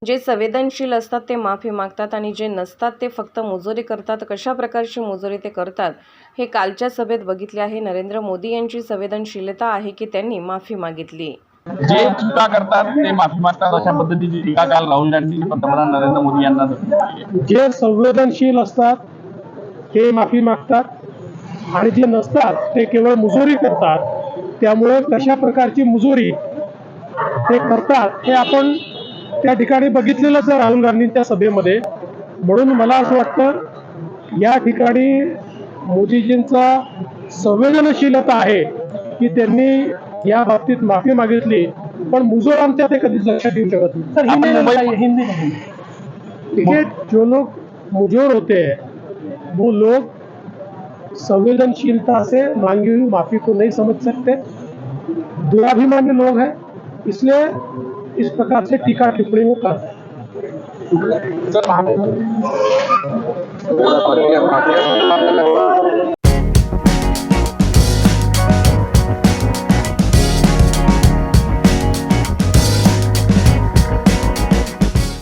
जे संवेदनशील असतात ते माफी मागतात आणि जे नसतात ते फक्त मुजोरी करतात। कशा प्रकारची मुजोरी ते करतात हे कालच्या सभेत बघितले आहे। नरेंद्र मोदी यांची संवेदनशीलता आहे की त्यांनी माफी मागितली। जे चुका करतात ते माफी मागतात, अशा पद्धतीची टीका काल राहुल गांधी पंतप्रधान नरेंद्र मोदी यांना केली। जे संवेदनशील असतात ते माफी मागतात आणि जे नसतात ते केवळ मुजोरी करतात। त्यामुळे कशा प्रकारची मुजोरी ते करतात हे आपण त्या ठिकाणी बघितलेलंच आहे राहुल गांधींच्या सभेमध्ये। म्हणून मला असं वाटतं या ठिकाणी मोदीजींचा संवेदनशीलता आहे की त्यांनी या बाबतीत माफी मागितली, पण मुजोरांच्या ते कधीच लक्षात येऊ शकत नाही। सर हिंदी नहीं, देखिए जो लोग मुजोर होते हैं वो लोग संवेदनशीलता से मांगी हुई माफी को नहीं समझ सकते, दुराभिमानी लोग हैं, इसलिए इस प्रकार से टीका टिप्पणी वो करते हैं।